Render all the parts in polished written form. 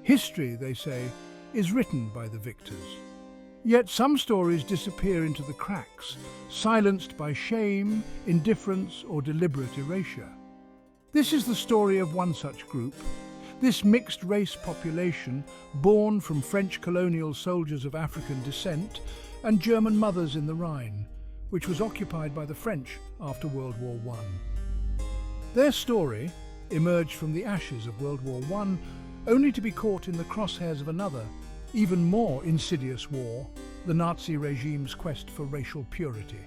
History, they say, is written by the victors. Yet some stories disappear into the cracks, silenced by shame, indifference, or deliberate erasure. This is the story of one such group, this mixed-race population born from French colonial soldiers of African descent and German mothers in the Rhine, which was occupied by the French after World War I. Their story emerged from the ashes of World War I, only to be caught in the crosshairs of another, even more insidious war, the Nazi regime's quest for racial purity.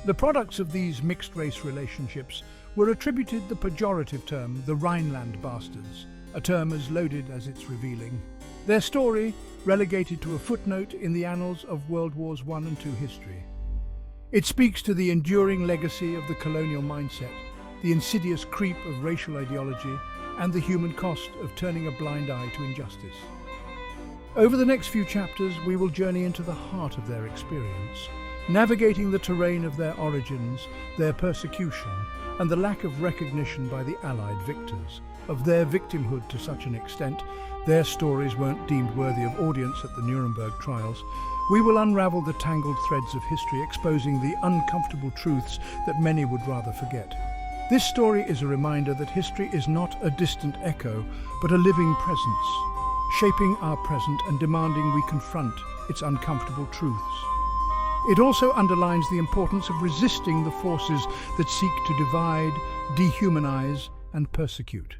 The products of these mixed-race relationships were attributed the pejorative term, the Rhineland Bastards, a term as loaded as it's revealing. Their story relegated to a footnote in the annals of World Wars I and II history. It speaks to the enduring legacy of the colonial mindset, the insidious creep of racial ideology, and the human cost of turning a blind eye to injustice. Over the next few chapters, we will journey into the heart of their experience, navigating the terrain of their origins, their persecution, and the lack of recognition by the Allied victors of their victimhood to such an extent their stories weren't deemed worthy of audience at the Nuremberg trials. We will unravel the tangled threads of history, exposing the uncomfortable truths that many would rather forget. This story is a reminder that history is not a distant echo, but a living presence, shaping our present and demanding we confront its uncomfortable truths. It also underlines the importance of resisting the forces that seek to divide, dehumanize, and persecute.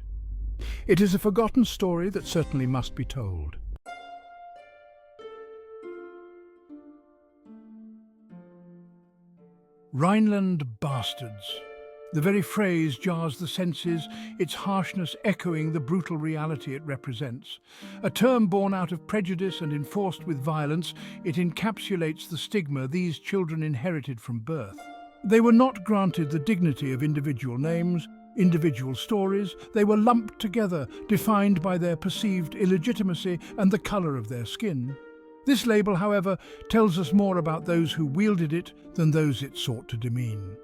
It is a forgotten story that certainly must be told. Rhineland Bastards. The very phrase jars the senses, its harshness echoing the brutal reality it represents. A term born out of prejudice and enforced with violence, it encapsulates the stigma these children inherited from birth. They were not granted the dignity of individual names, individual stories. They were lumped together, defined by their perceived illegitimacy and the colour of their skin. This label, however, tells us more about those who wielded it than those it sought to demean.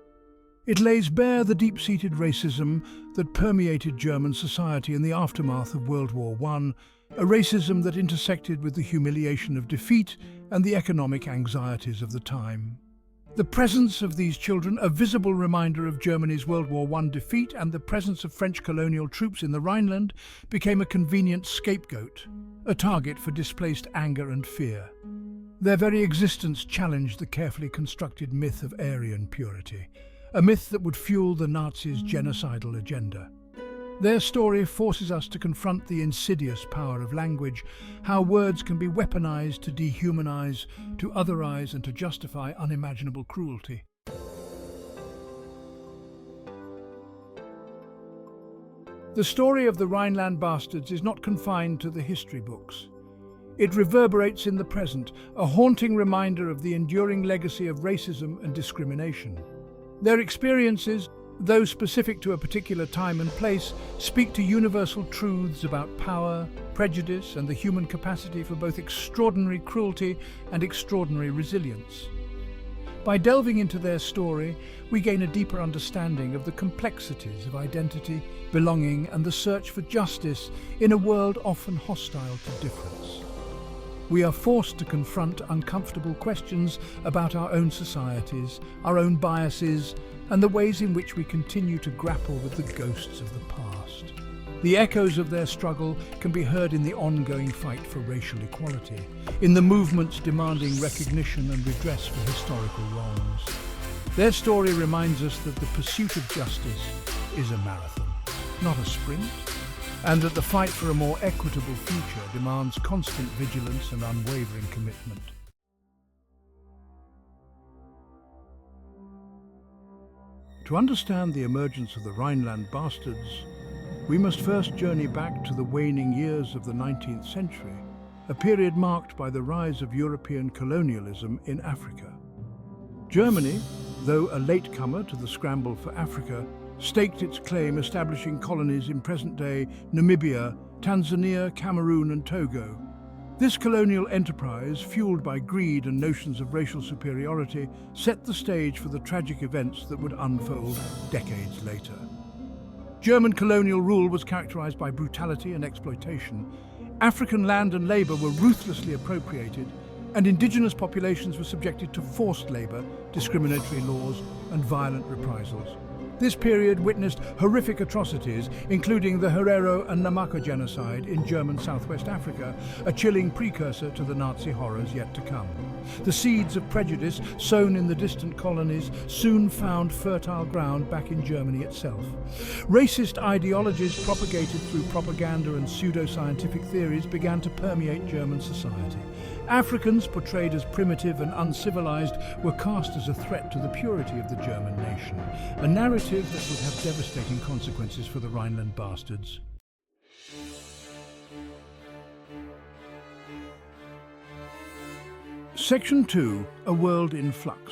It lays bare the deep-seated racism that permeated German society in the aftermath of World War I, a racism that intersected with the humiliation of defeat and the economic anxieties of the time. The presence of these children, a visible reminder of Germany's World War I defeat and the presence of French colonial troops in the Rhineland, became a convenient scapegoat, a target for displaced anger and fear. Their very existence challenged the carefully constructed myth of Aryan purity, a myth that would fuel the Nazis' genocidal agenda. Their story forces us to confront the insidious power of language, how words can be weaponized to dehumanize, to otherize, and to justify unimaginable cruelty. The story of the Rhineland Bastards is not confined to the history books. It reverberates in the present, a haunting reminder of the enduring legacy of racism and discrimination. Their experiences, though specific to a particular time and place, speak to universal truths about power, prejudice, and the human capacity for both extraordinary cruelty and extraordinary resilience. By delving into their story, we gain a deeper understanding of the complexities of identity, belonging, and the search for justice in a world often hostile to difference. We are forced to confront uncomfortable questions about our own societies, our own biases, and the ways in which we continue to grapple with the ghosts of the past. The echoes of their struggle can be heard in the ongoing fight for racial equality, in the movements demanding recognition and redress for historical wrongs. Their story reminds us that the pursuit of justice is a marathon, not a sprint, and that the fight for a more equitable future demands constant vigilance and unwavering commitment. To understand the emergence of the Rhineland Bastards, we must first journey back to the waning years of the 19th century, a period marked by the rise of European colonialism in Africa. Germany, though a latecomer to the scramble for Africa, staked its claim establishing colonies in present-day Namibia, Tanzania, Cameroon and Togo. This colonial enterprise, fueled by greed and notions of racial superiority, set the stage for the tragic events that would unfold decades later. German colonial rule was characterized by brutality and exploitation, African land and labour were ruthlessly appropriated, and indigenous populations were subjected to forced labour, discriminatory laws, and violent reprisals. This period witnessed horrific atrocities, including the Herero and Namaka genocide in German Southwest Africa, a chilling precursor to the Nazi horrors yet to come. The seeds of prejudice sown in the distant colonies soon found fertile ground back in Germany itself. Racist ideologies propagated through propaganda and pseudo-scientific theories began to permeate German society. Africans, portrayed as primitive and uncivilized, were cast as a threat to the purity of the German nation, a narrative that would have devastating consequences for the Rhineland Bastards. Section 2. A World in Flux.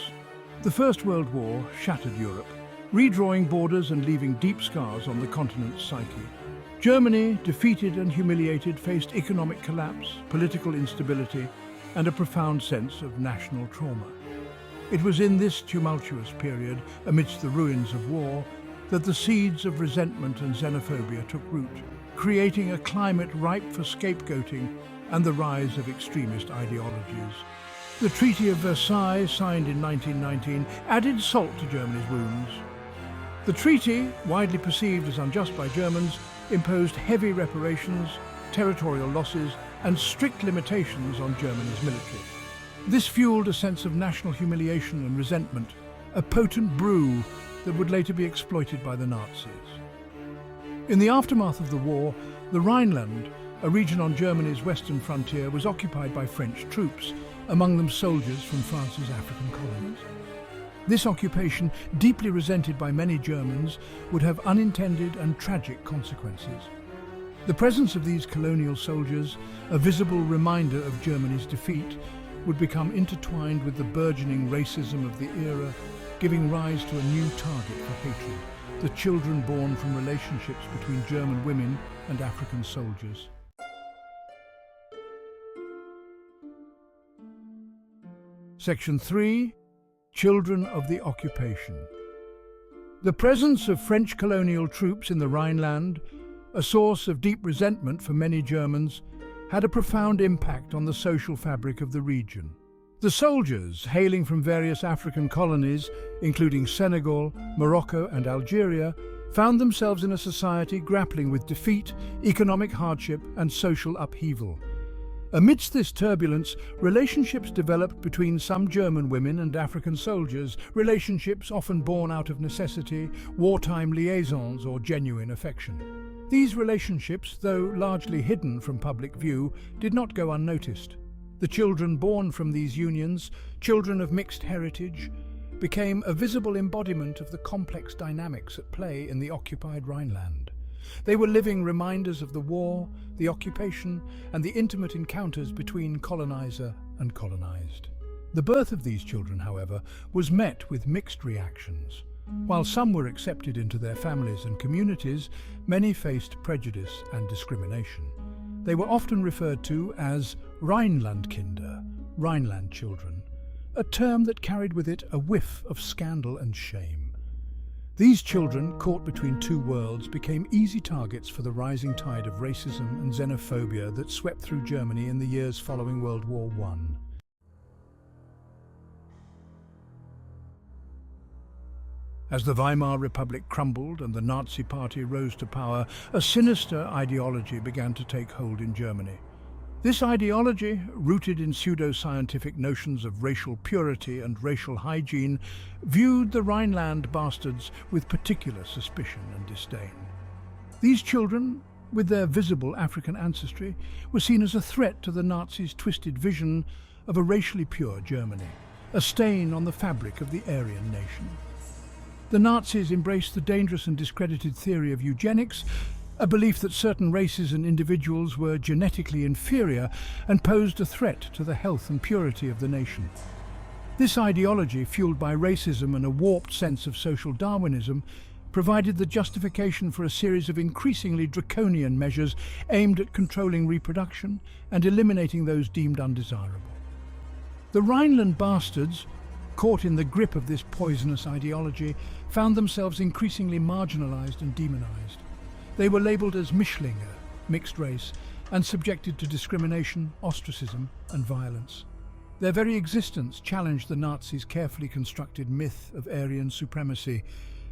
The First World War shattered Europe, redrawing borders and leaving deep scars on the continent's psyche. Germany, defeated and humiliated, faced economic collapse, political instability, and a profound sense of national trauma. It was in this tumultuous period, amidst the ruins of war, that the seeds of resentment and xenophobia took root, creating a climate ripe for scapegoating and the rise of extremist ideologies. The Treaty of Versailles, signed in 1919, added salt to Germany's wounds. The treaty, widely perceived as unjust by Germans, imposed heavy reparations, territorial losses, and strict limitations on Germany's military. This fueled a sense of national humiliation and resentment, a potent brew that would later be exploited by the Nazis. In the aftermath of the war, the Rhineland, a region on Germany's western frontier, was occupied by French troops, among them soldiers from France's African colonies. This occupation, deeply resented by many Germans, would have unintended and tragic consequences. The presence of these colonial soldiers, a visible reminder of Germany's defeat, would become intertwined with the burgeoning racism of the era, giving rise to a new target for hatred: the children born from relationships between German women and African soldiers. Section 3. Children of the Occupation. The presence of French colonial troops in the Rhineland, a source of deep resentment for many Germans, had a profound impact on the social fabric of the region. The soldiers, hailing from various African colonies, including Senegal, Morocco and Algeria, found themselves in a society grappling with defeat, economic hardship and social upheaval. Amidst this turbulence, relationships developed between some German women and African soldiers, relationships often born out of necessity, wartime liaisons or genuine affection. These relationships, though largely hidden from public view, did not go unnoticed. The children born from these unions, children of mixed heritage, became a visible embodiment of the complex dynamics at play in the occupied Rhineland. They were living reminders of the war, the occupation, and the intimate encounters between colonizer and colonized. The birth of these children, however, was met with mixed reactions. While some were accepted into their families and communities, many faced prejudice and discrimination. They were often referred to as Rhinelandkinder, Rhineland children, a term that carried with it a whiff of scandal and shame. These children, caught between two worlds, became easy targets for the rising tide of racism and xenophobia that swept through Germany in the years following World War I. As the Weimar Republic crumbled and the Nazi Party rose to power, a sinister ideology began to take hold in Germany. This ideology, rooted in pseudo-scientific notions of racial purity and racial hygiene, viewed the Rhineland Bastards with particular suspicion and disdain. These children, with their visible African ancestry, were seen as a threat to the Nazis' twisted vision of a racially pure Germany, a stain on the fabric of the Aryan nation. The Nazis embraced the dangerous and discredited theory of eugenics, a belief that certain races and individuals were genetically inferior and posed a threat to the health and purity of the nation. This ideology, fueled by racism and a warped sense of social Darwinism, provided the justification for a series of increasingly draconian measures aimed at controlling reproduction and eliminating those deemed undesirable. The Rhineland Bastards, caught in the grip of this poisonous ideology, found themselves increasingly marginalized and demonized. They were labeled as Mischlinge, mixed race, and subjected to discrimination, ostracism, and violence. Their very existence challenged the Nazis' carefully constructed myth of Aryan supremacy,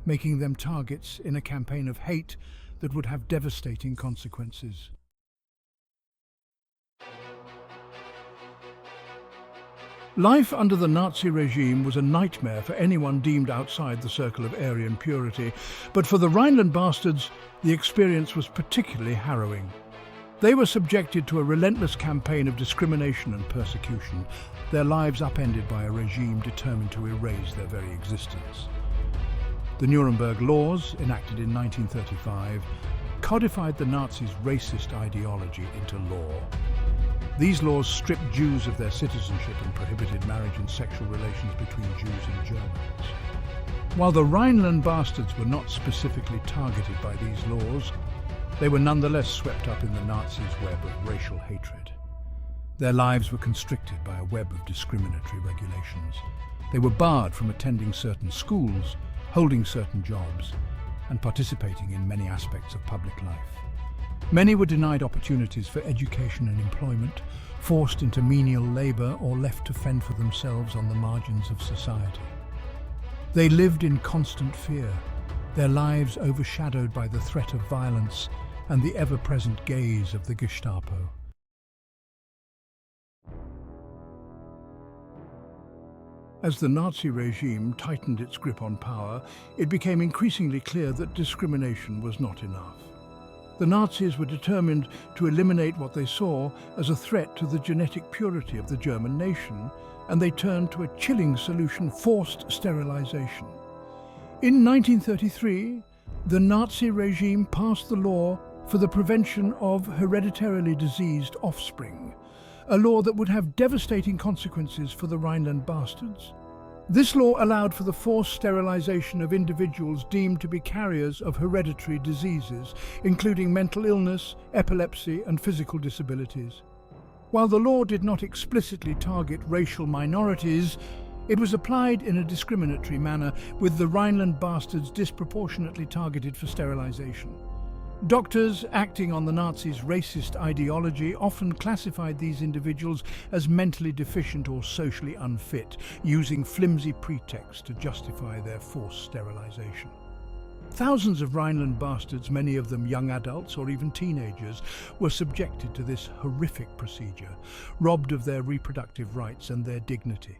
making them targets in a campaign of hate that would have devastating consequences. Life under the Nazi regime was a nightmare for anyone deemed outside the circle of Aryan purity, but for the Rhineland Bastards, the experience was particularly harrowing. They were subjected to a relentless campaign of discrimination and persecution, their lives upended by a regime determined to erase their very existence. The Nuremberg laws, enacted in 1935, codified the Nazis' racist ideology into law. These laws stripped Jews of their citizenship and prohibited marriage and sexual relations between Jews and Germans. While the Rhineland Bastards were not specifically targeted by these laws, they were nonetheless swept up in the Nazis' web of racial hatred. Their lives were constricted by a web of discriminatory regulations. They were barred from attending certain schools, holding certain jobs, and participating in many aspects of public life. Many were denied opportunities for education and employment, forced into menial labour, or left to fend for themselves on the margins of society. They lived in constant fear, their lives overshadowed by the threat of violence and the ever-present gaze of the Gestapo. As the Nazi regime tightened its grip on power, it became increasingly clear that discrimination was not enough. The Nazis were determined to eliminate what they saw as a threat to the genetic purity of the German nation, and they turned to a chilling solution: forced sterilization. In 1933, the Nazi regime passed the law for the prevention of hereditarily diseased offspring, a law that would have devastating consequences for the Rhineland Bastards. This law allowed for the forced sterilization of individuals deemed to be carriers of hereditary diseases, including mental illness, epilepsy, and physical disabilities. While the law did not explicitly target racial minorities, it was applied in a discriminatory manner, with the Rhineland Bastards disproportionately targeted for sterilization. Doctors, acting on the Nazis' racist ideology, often classified these individuals as mentally deficient or socially unfit, using flimsy pretexts to justify their forced sterilization. Thousands of Rhineland Bastards, many of them young adults or even teenagers, were subjected to this horrific procedure, robbed of their reproductive rights and their dignity.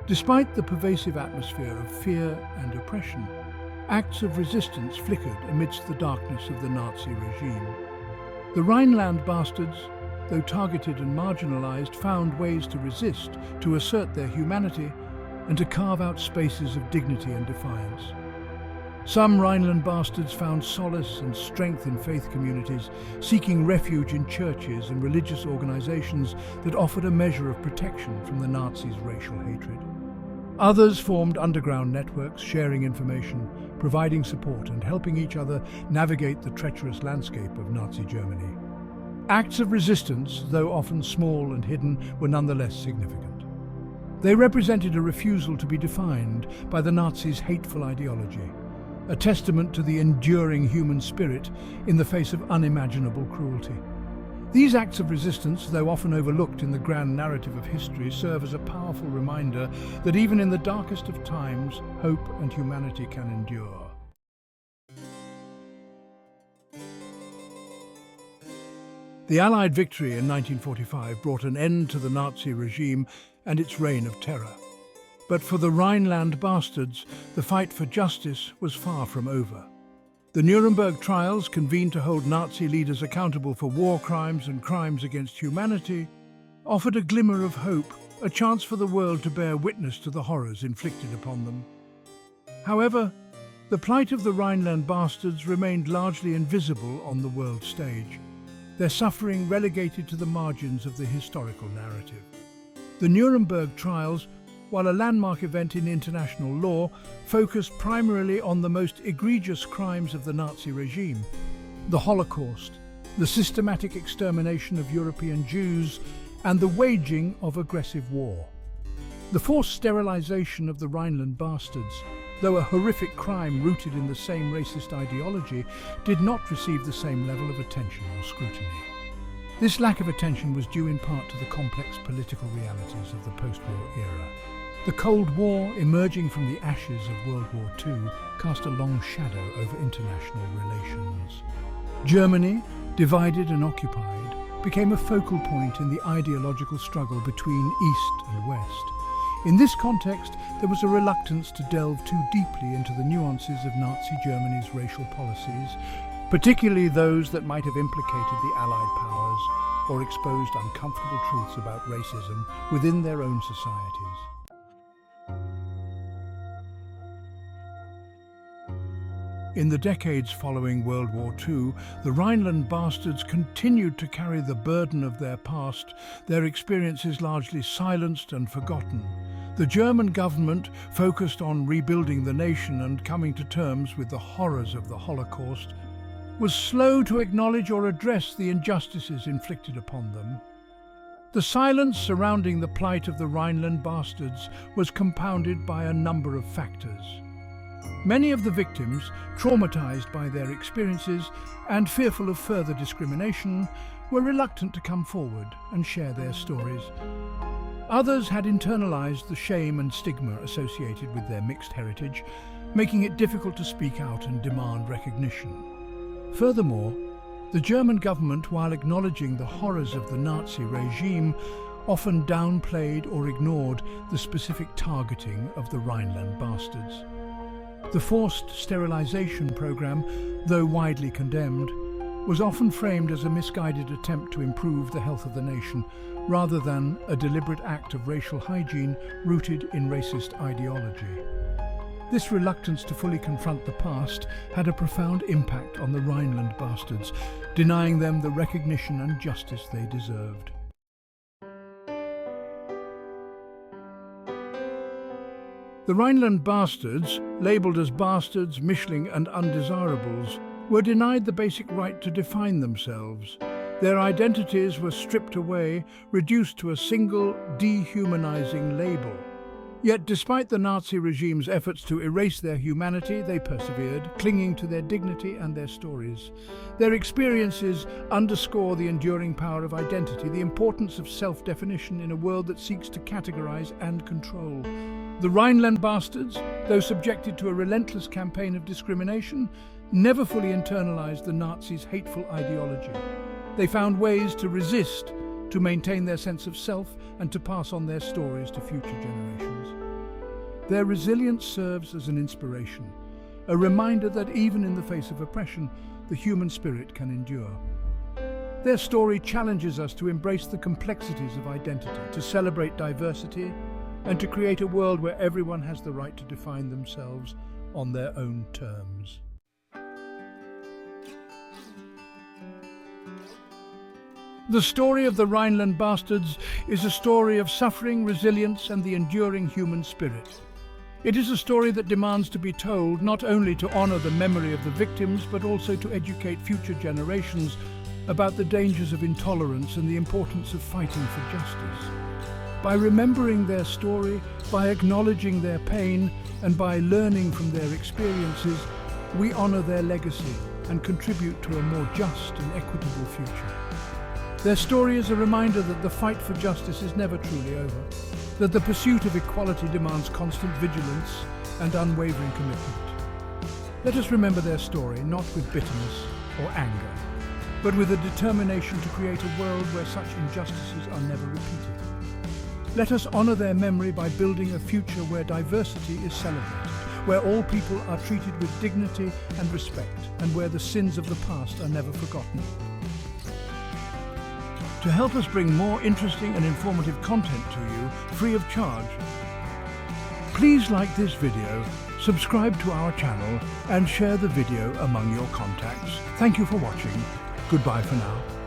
Despite the pervasive atmosphere of fear and oppression, acts of resistance flickered amidst the darkness of the Nazi regime. The Rhineland Bastards, though targeted and marginalized, found ways to resist, to assert their humanity, and to carve out spaces of dignity and defiance. Some Rhineland Bastards found solace and strength in faith communities, seeking refuge in churches and religious organizations that offered a measure of protection from the Nazis' racial hatred. Others formed underground networks, sharing information, providing support, and helping each other navigate the treacherous landscape of Nazi Germany. Acts of resistance, though often small and hidden, were nonetheless significant. They represented a refusal to be defined by the Nazis' hateful ideology, a testament to the enduring human spirit in the face of unimaginable cruelty. These acts of resistance, though often overlooked in the grand narrative of history, serve as a powerful reminder that even in the darkest of times, hope and humanity can endure. The Allied victory in 1945 brought an end to the Nazi regime and its reign of terror. But for the Rhineland Bastards, the fight for justice was far from over. The Nuremberg trials, convened to hold Nazi leaders accountable for war crimes and crimes against humanity, offered a glimmer of hope, a chance for the world to bear witness to the horrors inflicted upon them. However, the plight of the Rhineland Bastards remained largely invisible on the world stage, their suffering relegated to the margins of the historical narrative. The Nuremberg trials, while a landmark event in international law, focused primarily on the most egregious crimes of the Nazi regime: the Holocaust, the systematic extermination of European Jews, and the waging of aggressive war. The forced sterilization of the Rhineland Bastards, though a horrific crime rooted in the same racist ideology, did not receive the same level of attention or scrutiny. This lack of attention was due in part to the complex political realities of the post-war era. The Cold War, emerging from the ashes of World War II, cast a long shadow over international relations. Germany, divided and occupied, became a focal point in the ideological struggle between East and West. In this context, there was a reluctance to delve too deeply into the nuances of Nazi Germany's racial policies, particularly those that might have implicated the Allied powers or exposed uncomfortable truths about racism within their own societies. In the decades following World War II, the Rhineland Bastards continued to carry the burden of their past, their experiences largely silenced and forgotten. The German government, focused on rebuilding the nation and coming to terms with the horrors of the Holocaust, was slow to acknowledge or address the injustices inflicted upon them. The silence surrounding the plight of the Rhineland Bastards was compounded by a number of factors. Many of the victims, traumatized by their experiences and fearful of further discrimination, were reluctant to come forward and share their stories. Others had internalized the shame and stigma associated with their mixed heritage, making it difficult to speak out and demand recognition. Furthermore, the German government, while acknowledging the horrors of the Nazi regime, often downplayed or ignored the specific targeting of the Rhineland Bastards. The forced sterilization program, though widely condemned, was often framed as a misguided attempt to improve the health of the nation, rather than a deliberate act of racial hygiene rooted in racist ideology. This reluctance to fully confront the past had a profound impact on the Rhineland Bastards, denying them the recognition and justice they deserved. The Rhineland Bastards, labelled as bastards, mischling and undesirables, were denied the basic right to define themselves. Their identities were stripped away, reduced to a single, dehumanizing label. Yet despite the Nazi regime's efforts to erase their humanity, they persevered, clinging to their dignity and their stories. Their experiences underscore the enduring power of identity, the importance of self-definition in a world that seeks to categorize and control. The Rhineland Bastards, though subjected to a relentless campaign of discrimination, never fully internalized the Nazis' hateful ideology. They found ways to resist, to maintain their sense of self, and to pass on their stories to future generations. Their resilience serves as an inspiration, a reminder that even in the face of oppression, the human spirit can endure. Their story challenges us to embrace the complexities of identity, to celebrate diversity, and to create a world where everyone has the right to define themselves on their own terms. The story of the Rhineland Bastards is a story of suffering, resilience, and the enduring human spirit. It is a story that demands to be told, not only to honor the memory of the victims, but also to educate future generations about the dangers of intolerance and the importance of fighting for justice. By remembering their story, by acknowledging their pain, and by learning from their experiences, we honor their legacy and contribute to a more just and equitable future. Their story is a reminder that the fight for justice is never truly over, that the pursuit of equality demands constant vigilance and unwavering commitment. Let us remember their story not with bitterness or anger, but with a determination to create a world where such injustices are never repeated. Let us honor their memory by building a future where diversity is celebrated, where all people are treated with dignity and respect, and where the sins of the past are never forgotten. To help us bring more interesting and informative content to you, free of charge, please like this video, subscribe to our channel, and share the video among your contacts. Thank you for watching. Goodbye for now.